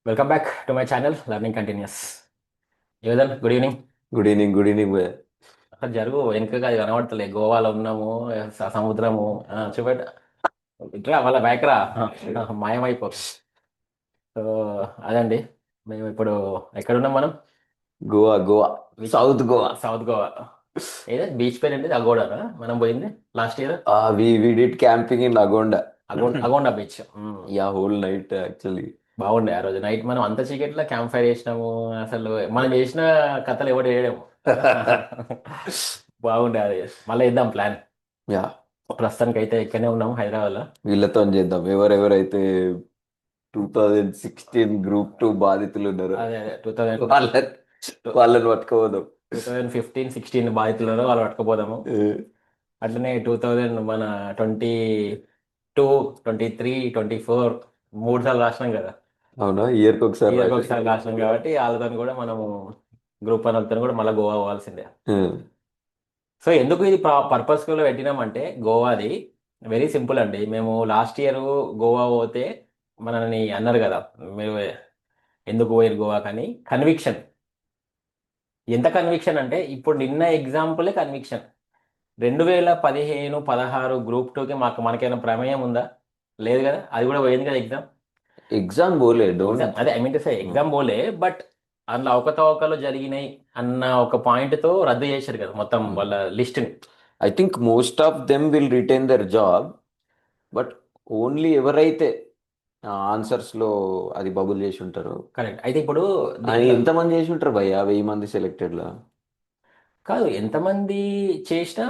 Welcome back to my channel learning continues. యువదన్, good evening. Good evening భయ్య. అక్కడ జరుగు వెనుకగా అది కనబడతలే, గోవాలో ఉన్నాము. సముద్రము. చూపెట్ట ఇట్లా వాళ్ళ బ్యాక్రా మాయమైపో. సో అదండి, మేము ఇప్పుడు ఎక్కడున్నాం మనం? Goa beach. South Goa. South Goa. ఏదో బీచ్ పేరు ఏంటి? అగోడానా మనం పోయింది last year? We did camping in Agonda. Agonda beach. Yeah, whole night actually. బాగుండే ఆ రోజు నైట్. మనం అంత చీకట్లో క్యాంప్ ఫైర్ చేసినాము. అసలు మనం చేసిన కథలు ఎవరు చేయలేము కదా. బాగుండే అది. మళ్ళీ ఇద్దాం ప్లాన్. యా, ప్రస్తుతానికి అయితే ఇక్కడనే ఉన్నాము హైదరాబాద్లో. వీళ్ళతో చేద్దాం. ఎవరెవరైతే 2016 గ్రూప్ 2 బాధితులు ఉన్నారో అదే అదే 2000 వాళ్ళని వాళ్ళని పట్టుకోవద్దాం. 2015-16 బాధితులలో వాళ్ళు పట్టుకుపోదాము. అట్లనే 2000 మన 22, 23, 24 3 సార్లు రాసినాం కదా. అవునా, ఇయర్కి ఒకసారి ఇయర్కి ఒకసారి రాసినాం కాబట్టి వాళ్ళతో కూడా మనము గ్రూప్ 1 వాళ్ళతో కూడా మళ్ళీ గోవా పోవాల్సిందే. సో ఎందుకు ఇది పర్పస్ఫుల్గా పెట్టినామంటే, గోవాది వెరీ సింపుల్ అండి. మేము లాస్ట్ ఇయర్ గోవా పోతే మనని అన్నారు కదా, మీరు ఎందుకు పోయారు గోవా కానీ కన్విక్షన్. ఎంత కన్విక్షన్ అంటే ఇప్పుడు నిన్న ఎగ్జాంపులే కన్విక్షన్. 2015-16 గ్రూప్ 2కి మనకైనా ప్రమేయం ఉందా? లేదు కదా. అది కూడా పోయింది కదా ఎగ్జామ్. ఎగ్జామ్ పోలే, డోంట్. అదే I mean to say exam పోలే, బట్ అందులో అవకతవకలు జరిగినాయి అన్న ఒక పాయింట్తో రద్దు చేశారు కదా మొత్తం వాళ్ళ లిస్ట్ని. I think most of them will retain their job, but only ఎవరైతే ఆన్సర్స్ లో అది బబుల్ చేసి ఉంటారు. కరెక్ట్. అయితే ఇప్పుడు ఎంతమంది చేసి ఉంటారు భయ్య? 1000 మంది సెలెక్టెడ్ లో. కాదు ఎంతమంది చేసినా,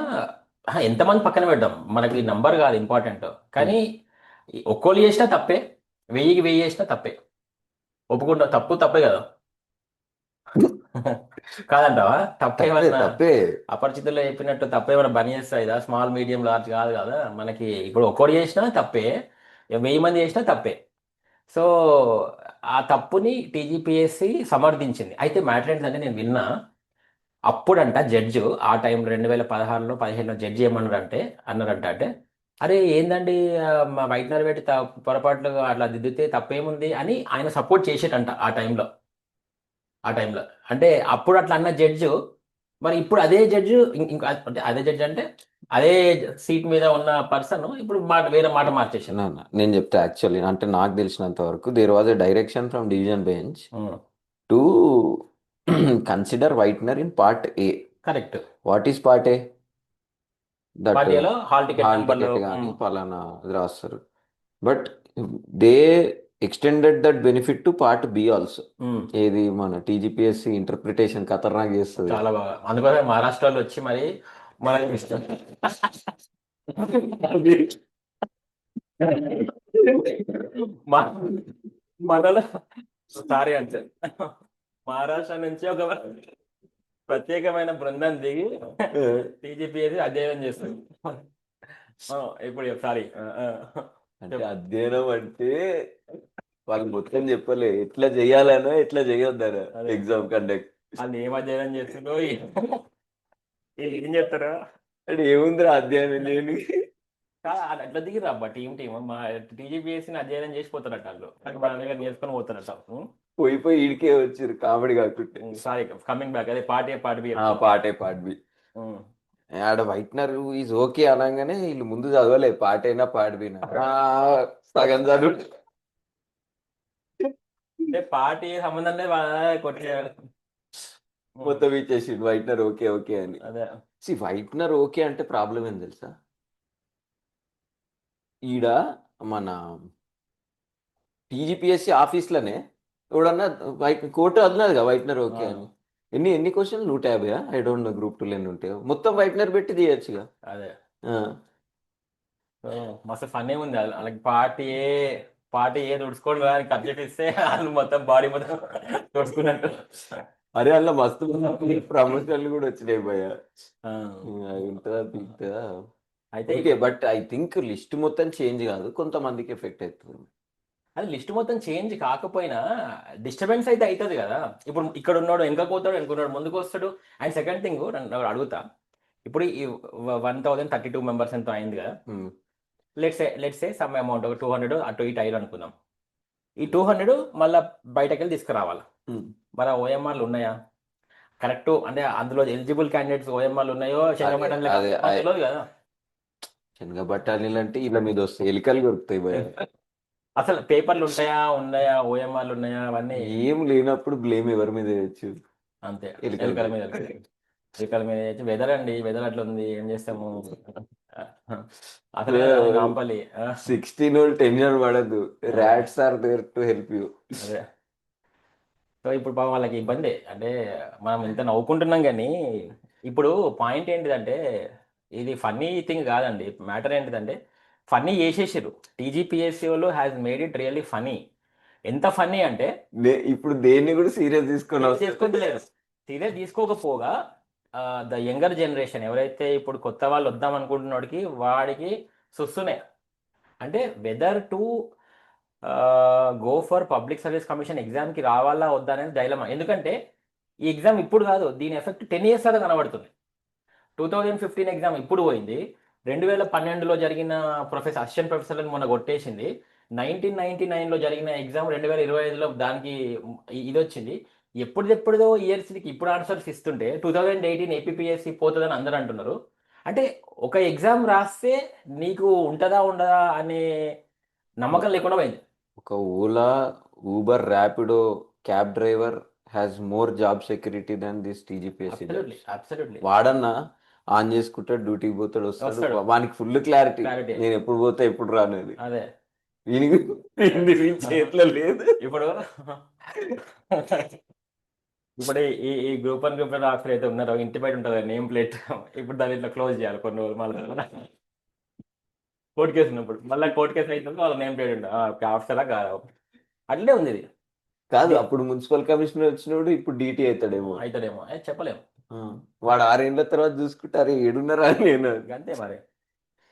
ఎంతమంది పక్కన పెడదాం, మనకి నంబర్ కాదు ఇంపార్టెంట్. కానీ ఒక్కోళ్ళు చేసినా తప్పే, 1000కి 1000 చేసినా తప్పే. ఒప్పుకుంటా, తప్పు తప్పే కదా. కాదంటావా? తప్పే తప్పే ఏమన్నా తప్పే. అపరిచితుల్లో చెప్పినట్టు తప్పే ఏమన్నా పని చేస్తాయిదా? స్మాల్ మీడియం లార్జ్ కాదు కదా మనకి. ఇప్పుడు ఒక్కడు చేసినా తప్పే, 1000 మంది చేసినా తప్పే. సో ఆ తప్పుని టీజీపీఎస్సీ సమర్థించింది. అయితే మ్యాటర్ ఏంటంటే, నేను విన్నా అప్పుడంట జడ్జు ఆ టైంలో 2016లో 15లో జడ్జి అన్నారంట అంటే, అరే ఏందండి, మా వైట్నర్ పెట్టి పొరపాట్లు అట్లా దిద్దితే తప్పేముంది అని ఆయన సపోర్ట్ చేసేటంట ఆ టైంలో. అంటే అప్పుడు అట్లా అన్న జడ్జు, మరి ఇప్పుడు అదే జడ్జు ఇంకా అంటే అదే జడ్జి అంటే అదే సీట్ మీద ఉన్న పర్సన్ ఇప్పుడు వేరే మాట మార్చేసాను. నేను చెప్తా యాక్చువల్లీ, అంటే నాకు తెలిసినంత వరకు there was a direction from division bench to consider whitener in part A. Correct. What is part A? That పార్టీలో హాల్ టికెట్ హాల్ నెంబర్లు. టికెట్ కానీ పలానా ఇది రాస్తారు. But they extended that benefit to part B also. ఏది మన TGPSC interpretation ఖతర్నాక్ చేస్తుంది. చాలా బాగా. అందుకోసం మహారాష్ట్రలో వచ్చి మరి మన మ- మనలో సారీ అంటే మహారాష్ట్ర నుంచి ఒక ప్రత్యేకమైన బృందం దిగి టీజీపీఎస్సీ అధ్యయనం చేస్తుంది. ఇప్పుడు సారీ. అంటే అధ్యయనం అంటే వాళ్ళు మొత్తం చెప్పలే ఎట్లా చేయాలనో ఎట్లా చేయొద్దనో అదే. Exam conduct. వాళ్ళు ఏం అధ్యయనం చేస్తుందో వీళ్ళు ఏం చెప్తారా? అంటే ఏముందిరా అధ్యయనం లేని. అట్లా దిగిరా అబ్బా, టీం మా టీజీపీఎస్సీని అధ్యయనం చేసిపోతారట వాళ్ళు. అది మన దగ్గర నేర్చుకొని పోతారట. పోయి ఈడికే వచ్చిర్రు కామెడీ కాకుంటే. Sorry, coming back. అదే part A part B. Part B. ఆడ వైట్నర్ ఈజ్ ఓకే అనగానే వీళ్ళు ముందు చదవలే పార్ట్ అయినా పార్ట్ బినా సగం చదువు. అంటే పార్ట్ ఏ సంబంధం లేదు, కొట్టే మొత్తం ఇచ్చేసి వైట్నర్ ఓకే ఓకే అని. అదే. వైట్నర్ ఓకే అంటే ప్రాబ్లం ఏం తెలుసా? ఈడ మన టీజీపీఎస్సీ ఆఫీస్లోనే ఎవడన్నా కోర్టు అన్నది కదా వైట్నర్ ఓకే అని. ఎన్ని క్వశ్చన్లు? 150. ఐ డోంట్ నో గ్రూప్ 2 ఎన్ని ఉంటాయో. మొత్తం వైట్నర్ పెట్టి తీయచ్చుగా. అదే. మస్తు ఫన్ ఏముంది అలాగే. పార్టీ ఏ తుడుచుకోండి అని కబ్జెక్ట్ ఇస్తే వాళ్ళు మొత్తం బాడీ మొత్తం తుడుచుకున్నట్టు. అరే అలా మస్తు ప్రమోషన్లు కూడా వచ్చినాయి భయ. అది ఉంటుందా తింటుందా? అయితే okay, but I think list మొత్తం చేంజ్ కాదు, కొంతమందికి ఎఫెక్ట్ అవుతుంది. అది లిస్ట్ మొత్తం చేంజ్ కాకపోయినా డిస్టర్బెన్స్ అయితే అవుతుంది కదా. ఇప్పుడు ఇక్కడ ఉన్నాడు వెనక పోతాడు, వెనుకున్నాడు ముందుకు వస్తాడు. అండ్ సెకండ్ థింగ్ అడుగుతా, ఇప్పుడు ఈ 1032 మెంబర్స్ ఎంతో అయింది కదా. లెట్స్ సే సమ్ అమౌంట్ ఒక 200 అటు ఇటు అయ్యారు అనుకుందాం. ఈ 200 మళ్ళీ బయటకెళ్ళి తీసుకురావాలి. ఉమ్. మరి ఆ ఓఎంఆర్లు ఉన్నాయా కరెక్ట్? అంటే అందులో ఎలిజిబుల్ క్యాండిడేట్స్ ఓఎంఆర్లు ఉన్నాయో అదే శనగపట్టణ లెక్క అదే మనకు తెలియదు కదా. శనగ బఠానీలు అంటే ఇలా మీద వస్తాయి, ఎలికలు దొరుకుతాయి భయ. అసలు పేపర్లు ఉంటాయా, ఉన్నాయా, ఓఎంఆర్లు ఉన్నాయా, అవన్నీ ఏం లేనప్పుడు బ్లేమ్ ఎవరి మీద వేయచ్చు? అంతే. ఎలికల ఎలుకల మీద. మీద ఎలుకల మీద వెదర్ అండి, వెదర్ అట్లా ఉంది, ఏం చేస్తాము. అసలే నాంపల్లి 16 వాళ్ళు టెన్యూర్ పడదు, rats are there to help you. అదే. సో ఇప్పుడు పాపం వాళ్ళకి ఇబ్బంది. అంటే మనం ఇంత నవ్వుకుంటున్నాం కానీ ఇప్పుడు పాయింట్ ఏంటిదంటే ఇది ఫన్నీ థింగ్ కాదండి. మ్యాటర్ ఏంటిదంటే ఫన్నీ చేసేసారు. టీజీపీఎస్సీ వాళ్ళు has made it really funny. ఎంత ఫన్నీ అంటే ఇప్పుడు దేన్ని కూడా సీరియస్ తీసుకొని తీసుకుంటలేరు. సీరియస్ తీసుకోకపోగా ద యంగర్ జనరేషన్ ఎవరైతే ఇప్పుడు కొత్త వాళ్ళు వద్దాం అనుకుంటున్నోడికి వాడికి సుస్తునే. అంటే whether to go for public service commission ఎగ్జామ్కి రావాలా వద్దా అనేది డైలమా. ఎందుకంటే ఈ ఎగ్జామ్ ఇప్పుడు కాదు, దీని ఎఫెక్ట్ 10 years దాకా కనబడుతుంది. 2015 ఎగ్జామ్ ఇప్పుడు పోయింది. 2012లో జరిగిన అసిస్టెంట్ ప్రొఫెసర్లను మొన్న కొట్టేసింది. 1999లో జరిగిన ఎగ్జామ్ 2025లో దానికి ఇది వచ్చింది. ఎప్పుడుదో ఇయర్స్కి ఇప్పుడు ఆన్సర్స్ ఇస్తుంటే 2018 ఏపీపీఎస్సీ పోతుందని అందరూ అంటున్నారు. అంటే ఒక ఎగ్జామ్ రాస్తే నీకు ఉంటుందా ఉండదా అనే నమ్మకం లేకుండా పోయింది. ఒక Ola, Uber, Rapido cab driver has more job security than this TGPSC. Absolutely. వాడన్నా ఆన్ చేసుకుంటాడు, డ్యూటీకి పోతాడు, వస్తాడు, వస్తాడు. వానికి ఫుల్ క్లారిటీ Clarity. నేను ఎప్పుడు పోతా ఎప్పుడు రానేది. అదే వీనికి దీని చేతిలో లేదు. ఇప్పుడు ఇప్పుడు ఈ గ్రూప్ 1 గ్రూప్ 2 ఆఫీసర్ అయితే ఉన్నారో ఇంటి బయట ఉంటుంది నేమ్ ప్లేట్. ఇప్పుడు దాన్ని ఇట్లా క్లోజ్ చేయాలి కొన్ని రోజులు. మళ్ళీ కోర్టు కేసు ఉన్నప్పుడు మళ్ళీ కోర్టు కేసు అయితే వాళ్ళ నేమ్ ప్లేట్ ఉంటుంది ఆఫీసరా కాదు. అట్లే ఉంది ఇది. కాదు, అప్పుడు మున్సిపల్ కమిషనర్ వచ్చినప్పుడు ఇప్పుడు డీటీ అవుతాడేమో. అవుతాడేమో చెప్పలేము. వాడు 6 ఏళ్ల తర్వాత చూసుకుంటే అరే ఏడున్నారా అని నేను. అంతే మరి.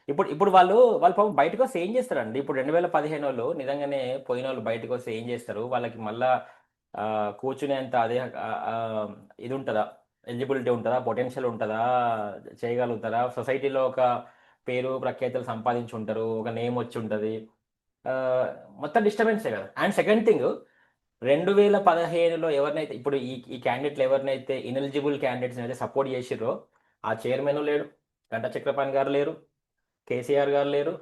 ఇప్పుడు వాళ్ళు పాపం బయటకు వస్తే ఏం చేస్తారండి? ఇప్పుడు 2015 వాళ్ళు నిజంగానే పోయిన వాళ్ళు బయటకు వస్తే ఏం చేస్తారు? వాళ్ళకి మళ్ళా కూర్చునేంత అదే ఇది ఉంటుందా, ఎలిజిబిలిటీ ఉంటుందా, పొటెన్షియల్ ఉంటుందా, చేయగలుగుతారా? సొసైటీలో ఒక పేరు ప్రఖ్యాతులు సంపాదించి ఉంటారు, ఒక నేమ్ వచ్చి ఉంటుంది. మొత్తం డిస్టర్బెన్సే కదా. అండ్ సెకండ్ థింగ్, 2015లో ఎవరినైతే ఇప్పుడు ఈ క్యాండిడేట్లు ఎవరినైతే ఇనెలిజిబుల్ క్యాండిడేట్స్ అయితే సపోర్ట్ చేసిర్రో ఆ చైర్మన్ లేడు, గంటా చక్రపాణి గారు లేరు, కేసీఆర్ గారు లేరు.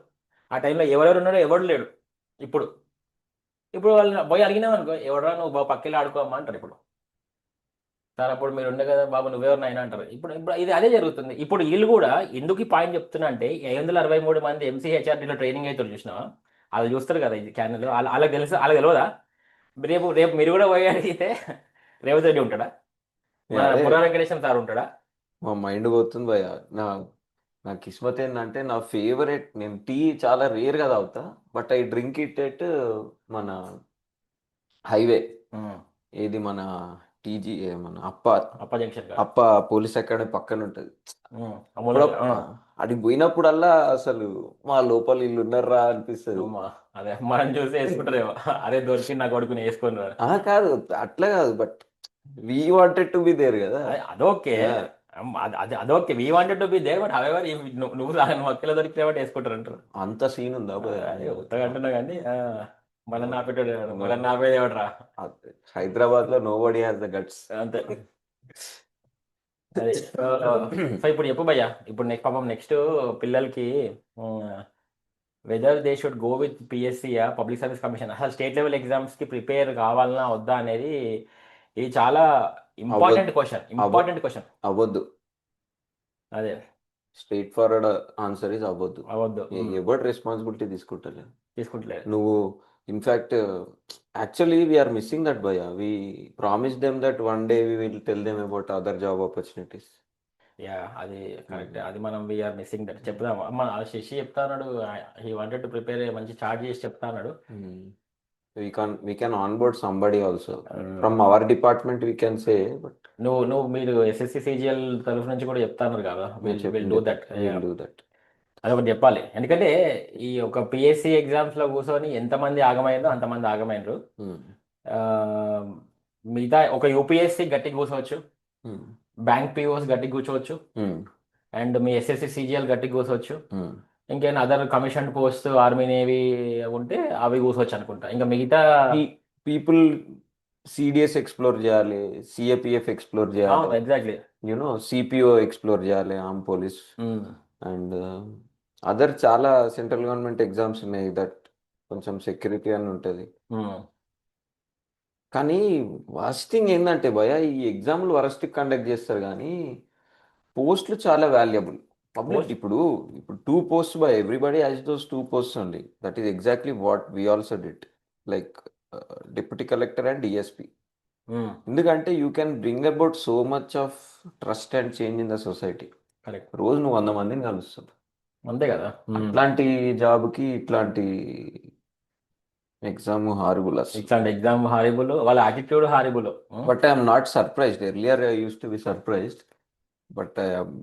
ఆ టైంలో ఎవరెవరు ఉన్నారో ఎవడు లేడు. ఇప్పుడు వాళ్ళని పోయి అడిగినామనుకో, ఎవడరా నువ్వు బాబు పక్కకి ఆడుకోమ్మా అంటారు. ఇప్పుడు సార్ అప్పుడు మీరు ఉండే కదా బాబు నువ్వెవరినైనా అంటారు. ఇప్పుడు ఇది అదే జరుగుతుంది. ఇప్పుడు వీళ్ళు కూడా ఎందుకు ఈ పాయింట్ చెప్తున్నా అంటే 563 మంది ఎంసీహెచ్ఆర్డీలో ట్రైనింగ్ అయితే చూసినావా? వాళ్ళు చూస్తారు కదా ఇది ఛానల్, వాళ్ళకి తెలియదా? రేపు రేపు మీరు కూడా పోయి అడిగితే రేవంత్ రెడ్డి ఉంటాడా, మన అదే పురా వెంకటేశ్వర సార్ ఉంటాడా? మా మైండ్ పోతుంది భయ. నా కిస్మత్ ఏంటంటే నా ఫేవరెట్, నేను టీ చాలా రేర్ గా తాగుతా, but I drink it at మన హైవే. ఏది మన టీజీ మన అప్ప జంక్షన్ కాడ. అప్ప పోలీస్ అకాడమీ పక్కన ఉంటది. అమూల్ అడిగి పోయినప్పుడల్లా అసలు మా లోపల వీళ్ళు ఉన్నారా అనిపిస్తుంది. అదే మనం చూసి వేసుకుంటారేమో, అదే దొరికి నా కొడుకుని వేసుకొని రా. కాదు, అట్లా కాదు, but we wanted to be there కదా. అదోకే, Yeah. అదోకే, we wanted to be there, but however నువ్వు అక్కల దొరికితే కాబట్టి వేసుకుంటారు అంటారు. అంత సీన్ ఉందా ఉత్తగా అంటున్నా కానీ మన నా పెట్టాడు, మన నా పేరు ఎవడరా. హైదరాబాద్ లో nobody has the guts. అంతే. అదే. సో ఇప్పుడు చెప్పు భయ్యా, ఇప్పుడు నెక్స్ట్ పిల్లలకి whether they should go with PSC public service commission, అసలు స్టేట్ లెవెల్ ఎగ్జామ్స్ కి ప్రిపేర్ కావాలన్నా వద్దా అనేది ఇది చాలా ఇంపార్టెంట్ క్వశ్చన్. అవ్వద్దు. అదే స్ట్రైట్ ఫార్వర్డ్ ఆన్సర్ ఇస్ అవ్వద్దు. ఎవరు రెస్పాన్సిబిలిటీ తీసుకుంటలేదు. నువ్వు in fact actually we are missing that భయ. We promise them that one day we will tell them about other job opportunities. అది కరెక్ట్. అది మనం వీఆర్ మిస్సింగ్ దట్. చెప్దాం మన శశి చెప్తాడు, హీ వాంటెడ్ టు ప్రిపేర్ మంచి చార్ట్ చేసి చెప్తాడు. We can onboard somebody also from our department, we can say, but నువ్వు మీరు ఎస్ఎస్సి సిజిఎల్ తరఫు నుంచి కూడా చెప్తాను కదా, విల్ డూ దట్. అదొకటి చెప్పాలి. ఎందుకంటే ఈ ఒక పిఎస్సి ఎగ్జామ్స్ లో కూర్చొని ఎంతమంది ఆగమైందో అంతమంది ఆగమైనరు. మిగతా ఒక యూపీఎస్సి గట్టిగా కూర్చోవచ్చు, బ్యాంక్ పిఓస్ గట్టిగా కూర్చోవచ్చు, అండ్ మీ ఎస్ఎస్సి సిజిఎల్ గట్టిగా కూర్చోవచ్చు, ఇంకేమైనా other commission post army navy ఉంటే అవి కూర్చోవచ్చు అనుకుంటా. ఇంకా మిగతా పీపుల్ సిడిఎస్ ఎక్స్ప్లోర్ చేయాలి, సిఏపిఎఫ్ ఎక్స్ప్లోర్ చేయాలి, ఎగ్జాక్ట్లీ. సిపిఓ ఎక్స్ప్లోర్ చేయాలి, ఆర్మ్ పోలీస్ అండ్ అదర్ చాలా సెంట్రల్ గవర్నమెంట్ ఎగ్జామ్స్ ఉన్నాయి దట్ కొంచెం సెక్యూరిటీ అని ఉంటుంది. కానీ వరస్ట్ థింగ్ ఏంటంటే భయ, ఈ ఎగ్జామ్లు వరస్ట్ కండక్ట్ చేస్తారు కానీ పోస్టులు చాలా వాల్యుబుల్. పబ్లిక్ పోస్ట్ ఇప్పుడు ఇప్పుడు 2 posts by everybody has those 2 posts only. That is exactly what we also did, like deputy collector and DSP. ఎందుకంటే you can bring about so much of trust and change in the society. Correct, రోజు నువ్వు 100 మందిని కలుస్తావు. అంతే కదా. అట్లాంటి జాబ్కి ఇట్లాంటి exam horrible అసలు. ఇట్లాంటి ఎగ్జామ్ హారిబుల్, వాళ్ళ attitude horrible. But I'm not surprised. Earlier I use to be surprised, but I'm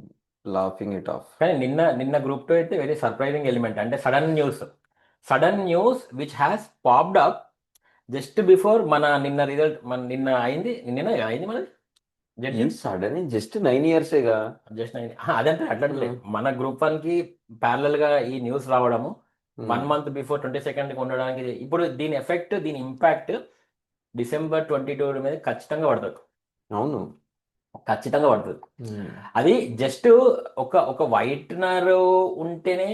laughing it of. కానీ నిన్న నిన్న గ్రూప్ 2 అయితే వెరీ సర్ప్రైజింగ్ ఎలిమెంట్. అంటే sudden news which has popped up just before మన నిన్న result. మన నిన్న అయింది, నిన్న అయింది మనది జడ్జి. Sudden just 9 yearsగా. జస్ట్ అదంటే అట్లా మన గ్రూప్ 1 కి ప్యారలల్ గా ఈ న్యూస్ రావడము 1 month బిఫోర్ 22nd ఉండడానికి. ఇప్పుడు దీని ఎఫెక్ట్, దీని ఇంపాక్ట్ December 22 మీద ఖచ్చితంగా పడుతుంది. అవును, ఖచ్చితంగా పడుతుంది. అది జస్ట్ ఒక వైట్నర్ ఉంటేనే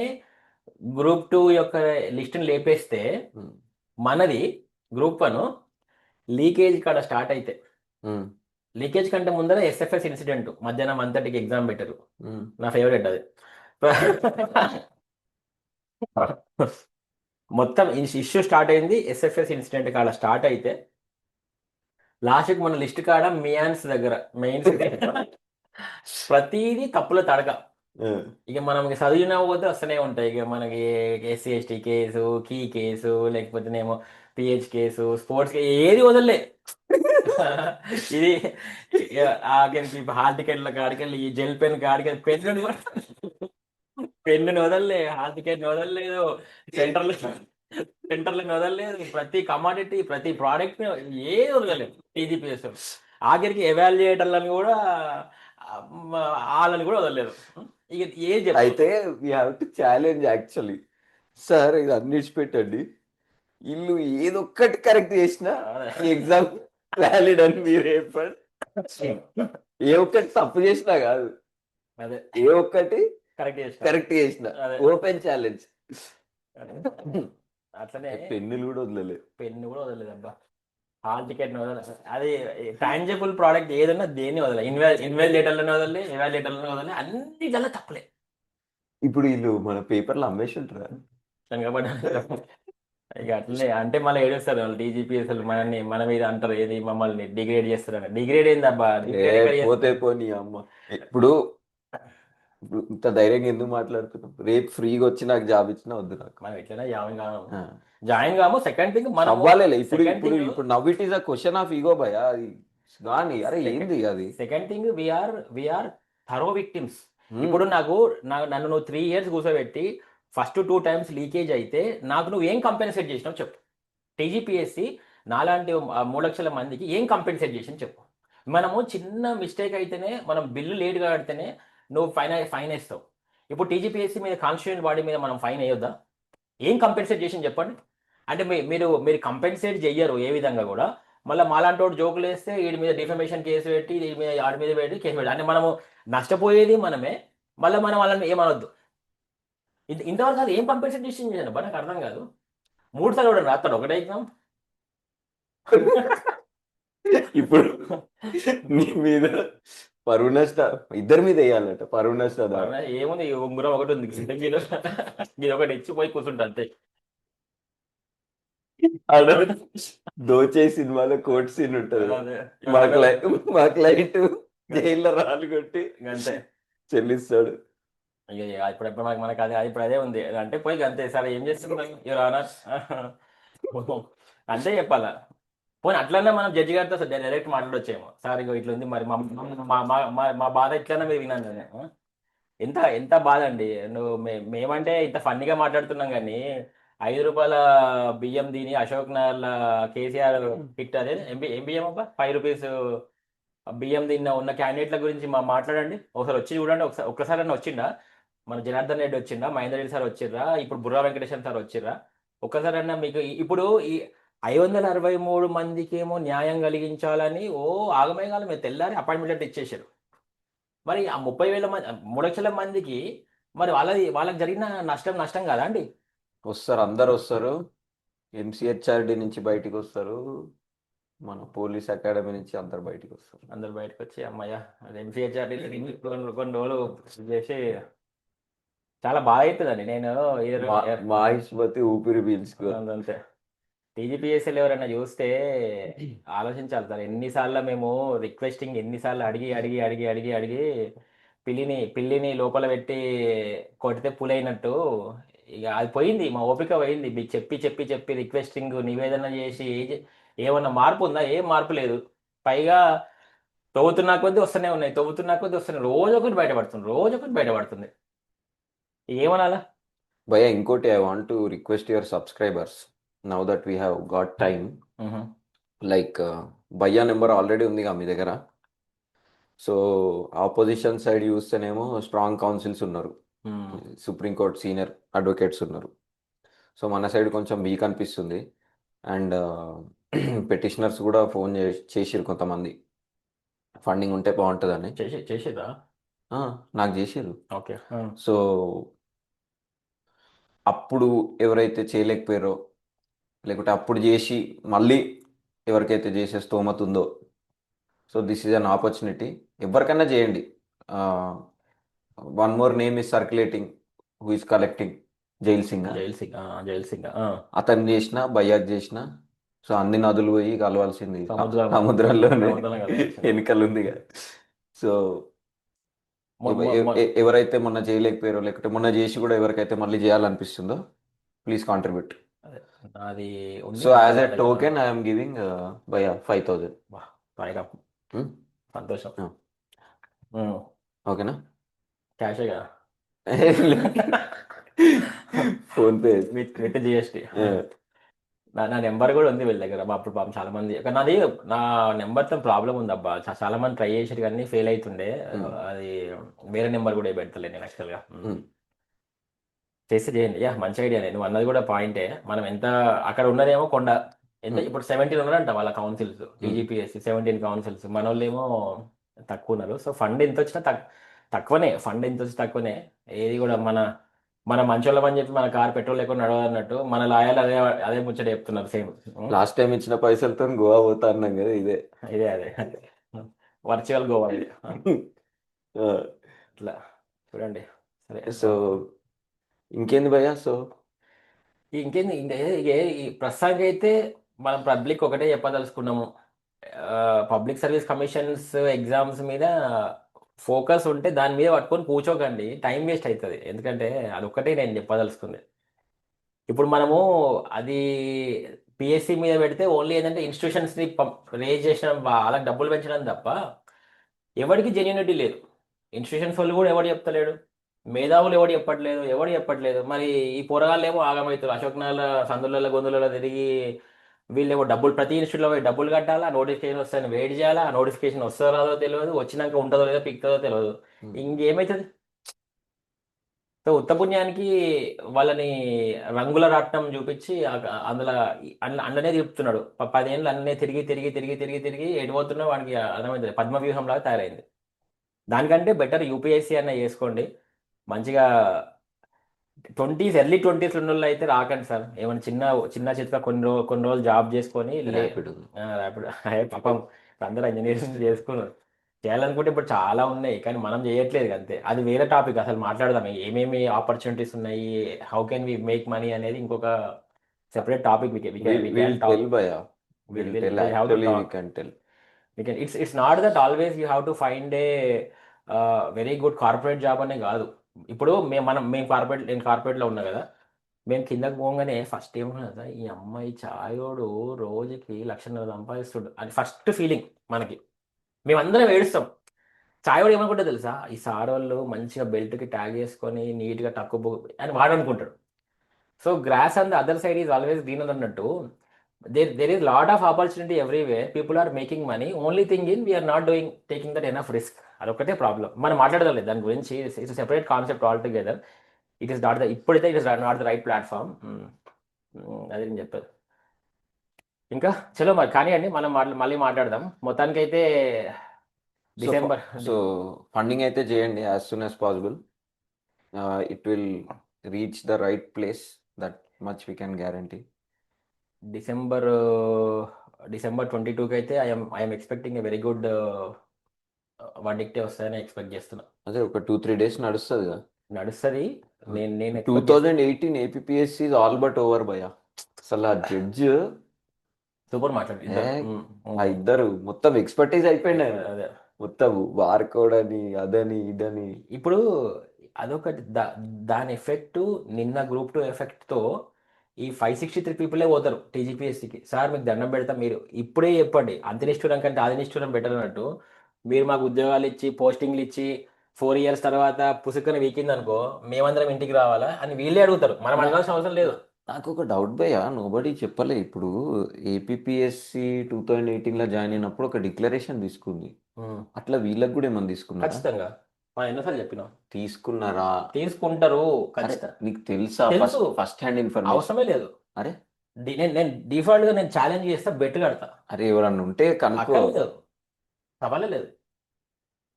గ్రూప్ 2 యొక్క లిస్టుని లేపేస్తే, మనది గ్రూప్ 1 లీకేజ్ కాడ స్టార్ట్ అయితే, లీకేజ్ కంటే ముందర ఎస్ఎఫ్ఎస్ ఇన్సిడెంట్ మధ్యాహ్నం 1:30కి ఎగ్జామ్ పెట్టరు. నా ఫేవరెట్ అది. మొత్తం ఇష్యూ స్టార్ట్ అయింది ఎస్ఎఫ్ఎస్ ఇన్సిడెంట్ కాడ స్టార్ట్ అయితే, లాస్ట్కి మన లిస్ట్ కాడ మియాన్స్ దగ్గర మెయిన్స్ ప్రతిదీ తప్పుల తడక. ఇక మనం చదివినా పోతే వస్తూనే ఉంటాయి. ఇక మనకి ఎస్సీ ఎస్టీ కేసు, కీ కేసు, లేకపోతేనేమో పిహెచ్ కేసు, స్పోర్ట్స్ కేసు, ఏది వదలలే. ఇది హాల్ టికెట్ల కాడికెళ్ళి, ఈ జెల్ పెన్ కాడికెళ్ళి, పెన్నుని వదలలే, హాల్ టికెట్ని వదలలేదు, సెంటర్లను వదలలేదు, ప్రతి కమాడిటీ, ప్రతి ప్రోడక్ట్ ఏది వదలలేదు టీజీపీఎస్. ఆఖరికి ఎవాల్యుయేటర్లను కూడా, వాళ్ళని కూడా వదలలేదు. ఇక ఏది అయితే we have to challenge actually. Sir ఇది అన్నిటి పెట్టండి, ఇల్లు ఏదొక్కటి కరెక్ట్ చేసినా ఎగ్జామ్ వ్యాలిడ్ అని మీరు చెప్పండి. ఏ ఒక్కటి తప్పు చేసినా కాదు, అదే ఏ ఒక్కటి కరెక్ట్ చేసిన ఓపెన్ ఛాలెంజ్. అట్లనే పెన్నులు కూడా వదలలేదు, పెన్ను కూడా వదలలేదు అబ్బా. హాల్ టికెట్ వదలలేదు. అది టాంజిబుల్ ప్రోడక్ట్ ఏదన్నా దేన్ని వదలలేదు. ఇన్వాలిడేటర్లను వదలలే, ఎవాల్యుయేటర్లను వదలలే, అన్నిటిలో తప్పలే. ఇప్పుడు వీళ్ళు మన పేపర్లు అమ్మేసి ఉంటారా? ఇక అట్లనే అంటే మళ్ళీ ఏడుస్తారు వాళ్ళు డీజీపీఎస్ మన మీద అంటారు, ఏది మమ్మల్ని డిగ్రేడ్ చేస్తారు. డిగ్రేడ్ ఏందబ్బా? పోతే పోనీ అమ్మ. ఇప్పుడు ఇంత ధైర్యంగా ఎందుకు మాట్లాడుతున్నాం? రేపు ఫ్రీగా వచ్చి నాకు జాబ్ ఇచ్చినా వద్దు నాకు. మనం ఎట్లైనా జాయిన్ కాము. సెకండ్ థింగ్ మనం అవ్వాలే. ఇప్పుడు now it is a question of ego భయ. కానీ అరే ఏంది అది? Second thing we are thorough victims. ఇప్పుడు నన్ను నువ్వు 3 years కూర్చోబెట్టి ఫస్ట్ 2 times లీకేజ్ అయితే నాకు నువ్వు ఏం కంపెన్సేట్ చేసినావు చెప్పు. టీజీపీఎస్సీ నాలాంటి 3 లక్షల మందికి ఏం కంపెన్సేట్ చేసినా చెప్పు. మనము చిన్న మిస్టేక్ అయితేనే, మనం బిల్లు లేట్గా కడితేనే నువ్వు ఫైన్ వేస్తావు. ఇప్పుడు టీజీపీఎస్సీ మీద, కాన్స్టిట్యూయెంట్ బాడీ మీద మనం ఫైన్ వేయొద్దా? ఏం కంపెన్సేట్ చేసి చెప్పండి. అంటే మీరు కంపెన్సేట్ చెయ్యరు ఏ విధంగా కూడా. మళ్ళీ మాలాంటి వాడు జోకులు వేస్తే వీడి మీద డిఫమేషన్ కేసు పెట్టి, వీడి మీద ఆడి మీద పెట్టి కేసు పెట్టి, అంటే మనము నష్టపోయేది మనమే. మళ్ళీ మనం వాళ్ళని ఏమనొద్దు. ఇంతవరకు అది ఏం కంపెన్సేట్ చేసి చేశాను బట్ నాకు అర్థం కాదు. 3 సార్లు కూడా రాస్తాడు ఒకటే ఎగ్జామ్. ఇప్పుడు నీ మీద పరువు నష్ట, ఇద్దరి మీద వేయాలట పరువు నష్ట. ఏముంది, ఉంగరం ఒకటి ఉంది, ఇది ఒకటి ఇచ్చిపోయి కూర్చుంటా అంతే. దోచే సినిమాలో కోర్ట్ సీన్ ఉంటది, మా క్లయింట్ జైల్లో రాళ్ళు కొట్టి అంతే చెల్లిస్తాడు. ఇప్పుడు మనకు అది ఇప్పుడు అదే ఉంది అంటే పోయి అంతే. సరే ఏం చేస్తున్నాం అంతే చెప్పాలా. పోనీ అట్లన్నా మనం జడ్జి గారితో డైరెక్ట్ మాట్లాడొచ్చేమో, సార్ ఇగో ఇట్లా ఉంది మరి మా బాధ ఇట్లన్నా మీరు విన్నాను. ఎంత ఎంత బాధ అండి. మేమంటే ఇంత ఫన్నీగా మాట్లాడుతున్నాం కానీ ₹5 బియ్యం దీని అశోక్ నగర్ల కేసీఆర్ హిట్ అదే ఏం బియ్యం అబ్బా ₹5 బియ్యం దీన్న ఉన్న క్యాండిడేట్ల గురించి మాట్లాడండి. ఒకసారి వచ్చి చూడండి. ఒక్కసారి వచ్చిండా? మన జనార్దన్ రెడ్డి వచ్చిండ్రా, మహేందర్ రెడ్డి సార్ వచ్చిర్రా, ఇప్పుడు బుర్రా వెంకటేశ్వర సార్ వచ్చిర్రా? ఒక్కసారన్నా మీకు ఇప్పుడు ఈ 563 మందికేమో న్యాయం కలిగించాలని ఆగమేఘాలు మీరు తెల్లారి అపాయింట్మెంట్ లెటర్ ఇచ్చేసారు. మరి ఆ 30,000 మంది 3 లక్షల మందికి మరి వాళ్ళకి జరిగిన నష్టం నష్టం కదా అండి? వస్తారు, అందరు వస్తారు. ఎంసీహెచ్ఆర్డి నుంచి బయటికి వస్తారు, మన పోలీస్ అకాడమీ నుంచి అందరు బయటికి వస్తారు. అందరు బయటకు వచ్చి అమ్మయ్య అది ఎంసీహెచ్ఆర్డీ కొన్ని రోజులు చేసి చాలా బాధ అవుతుందండి. నేను మాహిష్మతి ఊపిరి పీల్చుకో. అంతే. టీజీపీఎస్సీలు ఎవరైనా చూస్తే ఆలోచించాలి సార్. ఎన్నిసార్లు మేము రిక్వెస్టింగ్, ఎన్నిసార్లు అడిగి అడిగి అడిగి అడిగి అడిగి పిల్లిని లోపల పెట్టి కొడితే పులైనట్టు ఇక అది పోయింది, మా ఓపిక పోయింది. మీకు చెప్పి చెప్పి చెప్పి రిక్వెస్టింగ్ నివేదన చేసి ఏమన్నా మార్పు ఉందా? ఏం మార్పు లేదు. పైగా తవ్వుతున్నా కొద్దీ వస్తూనే ఉన్నాయి, తవ్వుతున్నా కొద్దీ వస్తున్నాయి. రోజు ఒకటి బయటపడుతుంది. ఏమనాలా? భయ్యా ఇంకోటి, I want to request your subscribers, now that we have got time, like భయ్యా నెంబర్ ఆల్రెడీ ఉందిగా మీ దగ్గర. సో ఆపోజిషన్ సైడ్ చూస్తేనేమో స్ట్రాంగ్ కౌన్సిల్స్ ఉన్నారు, సుప్రీంకోర్టు సీనియర్ అడ్వకేట్స్ ఉన్నారు. సో మన సైడ్ కొంచెం వీక్ అనిపిస్తుంది. అండ్ పెటిషనర్స్ కూడా ఫోన్ చేసిర్రు కొంతమంది, ఫండింగ్ ఉంటే బాగుంటుందని. చేసేదా? నాకు చేసిర్రు. ఓకే. సో అప్పుడు ఎవరైతే చేయలేకపోయారో, లేకుంటే అప్పుడు చేసి మళ్ళీ ఎవరికైతే చేసే స్తోమత ఉందో, so this is an opportunity. ఎవరికైనా చేయండి. One more name is circulating, who is collecting, jail Singh. Jail Singh అతను చేసిన, బయ్యాక్ చేసిన, సో అన్ని నదులు పోయి కలవాల్సింది సముద్రంలోనే ఎన్నికలు ఉంది. సో ఎవరైతే మొన్న చేయలేకపోయారో, లేకపోతే మొన్న చేసి కూడా ఎవరికైతే మళ్ళీ చేయాలనిపిస్తుందో, ప్లీజ్ కాంట్రిబ్యూట్. అది so as a token I'm giving భయ్యా 5,000. సంతోషం. ఓకేనా? క్యాషేగా? PhonePe with GST. నా నెంబర్ కూడా ఉంది వీళ్ళ దగ్గర. అప్పుడు పాపం చాలా మంది, నాది నా నెంబర్తో ప్రాబ్లం ఉంది అబ్బా. చాలా మంది ట్రై చేసారు కానీ ఫెయిల్ అవుతుండే. అది వేరే నెంబర్ కూడా పెడతలే నేను యాక్చువల్గా. చేస్తే చేయండి. మంచి ఐడియా. నువ్వు అన్నది కూడా పాయింటే. మనం ఎంత అక్కడ ఉన్నదేమో కొండ, ఎంత ఇప్పుడు 17 ఉన్నారంట వాళ్ళ కౌన్సిల్స్, టీజీపీఎస్సీ 17 కౌన్సిల్స్. మన వాళ్ళు ఏమో తక్కువ ఉన్నారు. సో ఫండ్ ఎంత వచ్చినా తక్కువనే. ఫండ్ ఎంత వచ్చి తక్కువనే. ఏది కూడా మన మంచోళ్ళం అని చెప్పి మన కార్ పెట్రోల్ లేకుండా నడవదన్నట్టు మన లాయాలు అదే ముచ్చట చెప్తున్నారు. సేమ్ లాస్ట్ టైం ఇచ్చిన పైసలతో గోవా పోతా అన్నాం కదా, అదే వర్చువల్ గోవా ఇది. ఇట్లా చూడండి. సరే. సో ఇంకేంది భయ్యా? సో ఇంకేంది ఈ ప్రస్తుతానికి అయితే మనం పబ్లిక్ ఒకటే చెప్పదలుచుకున్నాము. పబ్లిక్ సర్వీస్ కమిషన్స్ ఎగ్జామ్స్ మీద ఫోకస్ ఉంటే దాని మీద పట్టుకొని కూర్చోకండి, టైం వేస్ట్ అవుతుంది. ఎందుకంటే అదొక్కటే నేను చెప్పదలుచుకుంది. ఇప్పుడు మనము అది పిఎస్సి మీద పెడితే ఓన్లీ ఏంటంటే ఇన్స్టిట్యూషన్స్ని రేజ్ చేసిన వాళ్ళకి డబ్బులు పెంచడం తప్ప ఎవరికి జెన్యూనిటీ లేదు. ఇన్స్టిట్యూషన్స్ వాళ్ళు కూడా ఎవడు చెప్తలేడు, మేధావులు ఎవడు చెప్పట్లేదు. మరి ఈ పోరగాళ్ళు ఏమో ఆగమవుతారు. అశోక్ నగర్ సందులలో గొంతులలో తిరిగి వీళ్ళేమో డబ్బులు, ప్రతి ఇన్స్టిట్యూట్లో పోయి డబ్బులు కట్టాలా, నోటిఫికేషన్ వస్తాయని వెయిట్ చేయాలా. ఆ నోటిఫికేషన్ వస్తుందో రాదో తెలియదు, వచ్చినాక ఉంటుందో లేదో పిక్తుందో తెలియదు. ఇంకేమవుతుంది? సో ఉత్తపుణ్యానికి వాళ్ళని రంగుల రాట్నం చూపించి అందులో అన్ననే తిప్పుతున్నాడు. 10 ఏళ్ళు అన్నే తిరిగి తిరిగి తిరిగి తిరిగి తిరిగి ఎడిపోతున్నా వాడికి అర్థమైంది. పద్మవ్యూహం లాగా తయారైంది. దానికంటే బెటర్ యూపీఎస్సీ అన్న చేసుకోండి. మంచిగా ఎర్లీ 20s ఉన్న వాళ్ళు అయితే రాకండి సార్. ఏమైనా చిన్న చిత్త కొన్ని రోజులు జాబ్ చేసుకొని ర్యాపిడ్ పాపం అందరూ ఇంజనీరింగ్ చేసుకున్నారు. చేయాలనుకుంటే ఇప్పుడు చాలా ఉన్నాయి, కానీ మనం చేయట్లేదు అంతే. అది వేరే టాపిక్, అసలు మాట్లాడదాం. ఏమేమి ఆపర్చునిటీస్ ఉన్నాయి, how can we make money అనేది ఇంకొక separate topic. It's not that always you have to find a very good corporate job అనే కాదు. ఇప్పుడు నేను కార్పొరేట్లో ఉన్నా కదా, మేము కిందకు పోగానే ఫస్ట్ ఏమన్నా, ఈ అమ్మాయి చాయోడు రోజుకి 1,50,000 సంపాదిస్తుడు అని ఫస్ట్ ఫీలింగ్ మనకి. మేమందరం ఏడుస్తాం. చాయోడు ఏమనుకుంటే తెలుసా, ఈ సార్ వాళ్ళు మంచిగా బెల్ట్కి ట్యాగ్ చేసుకొని నీట్గా టక్కు అని వాడు అనుకుంటాడు. So grass on the other side is always greener అన్నట్టు. there is lot of opportunity everywhere. People are making money. Only thing in we are not taking that enough risk. అదొక్కటే problem. మనం మాట్లాడదాం దాని గురించి. It's separate concept altogether. It is not the ఇప్పుడైతే it is not the right platform. అదే నేను చెప్పేది. ఇంకా చలో మరి కానివ్వండి, మనం మళ్ళీ మాట్లాడదాం. మొత్తానికైతే సో డిసెంబర్ సో ఫండింగ్ అయితే చేయండి as soon as possible. It will reach the right place, that much we can guarantee. December December 22కి అయితే I'm expecting a very good వర్డిక్టే వస్తాయని ఎక్స్పెక్ట్ చేస్తున్నా. అదే ఒక 2-3 డేస్ నడుస్తుంది కదా. నడుస్తుంది. నేను expect 2018 APSC is all but over భయ. అసలు ఆ జడ్జ్ సూపర్ మాట్లాడి ఆ ఇద్దరు మొత్తం ఎక్స్పర్టైజ్ అయిపోయింది. అదే మొత్తం బార్కోడ్ అని అదని ఇదని. ఇప్పుడు అదొకటి దాని ఎఫెక్ట్ నిన్న గ్రూప్ 2 ఎఫెక్ట్తో ఈ 563 పీపులే పోతారు టీజీపీఎస్సీకి. సార్ మీకు దండం పెడతా, మీరు ఇప్పుడే చెప్పండి, అంతనిష్ఠూరం కంటే ఆదినిష్ఠూరం బెటర్ అన్నట్టు. మీరు మాకు ఉద్యోగాలు ఇచ్చి పోస్టింగ్లు ఇచ్చి 4 ఇయర్స్ తర్వాత పుసుకన వీకింది అనుకో, మేమందరం ఇంటికి రావాలా అని వీళ్ళే అడుగుతారు. మనం అడగాల్సిన అవసరం లేదు. నాకు ఒక డౌట్ భయ్యా, నోబడీ చెప్పలే. ఇప్పుడు ఏపీఎస్సి 2018లో జాయిన్ అయినప్పుడు ఒక డిక్లరేషన్ తీసుకుంది. అట్లా వీళ్ళకి కూడా ఏమన్నా తీసుకున్నారా? ఖచ్చితంగా మనం ఎన్నోసార్లు చెప్పినాం, తీసుకున్నారా? తీసుకుంటారు అరే, ఖచ్చితంగా. నీకు తెలుసా తెలుసు. First hand information? అవసరమే లేదు. అరే నేను డిఫాల్ట్గా నేను ఛాలెంజ్ చేస్తా, బెట్ కడతా. అరే ఎవరన్నా ఉంటే కనుక్కో. అక్కర్లేదు, సవాలే లేదు.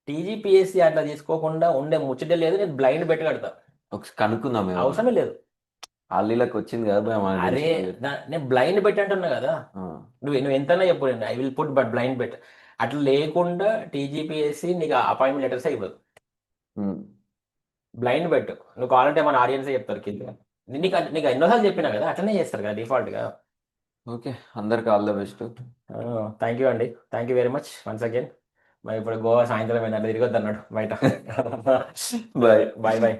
టీజీపీఎస్సీ అట్లా తీసుకోకుండా ఉండే ముచ్చటే లేదు. నేను బ్లైండ్ బెట్ కడతా. ఒకసారి కనుక్కుందాం. ఏమన్నా అవసరమే లేదు. ఆలీలకు వచ్చింది కదా భయ్యా, మనకి అరే తెలిసి. నేను బ్లైండ్ బెట్ అంటున్నా కదా. ఆ, నువ్వు ఎంతైనా చెప్పు, నేను I will put but blind bet. అట్లా లేకుండా టీజీపీఎస్సీ నీకు అపాయింట్మెంట్ లెటర్స్ ఇవ్వదు. ఉమ్. బ్లైండ్ బెట్ నువ్వు కావాలంటే మన ఆడియన్సే చెప్తారు కింద. నీకు ఎన్నోసార్లు చెప్పినా కదా, అట్లనే చేస్తారు కదా డిఫాల్ట్గా. ఓకే, అందరికి all the best. Thank you అండి, thank you very much once again. మరి ఇప్పుడు గోవా సాయంత్రం ఏంటంటే తిరిగొద్దు అన్నాడు బయట. బాయ్. Bye bye.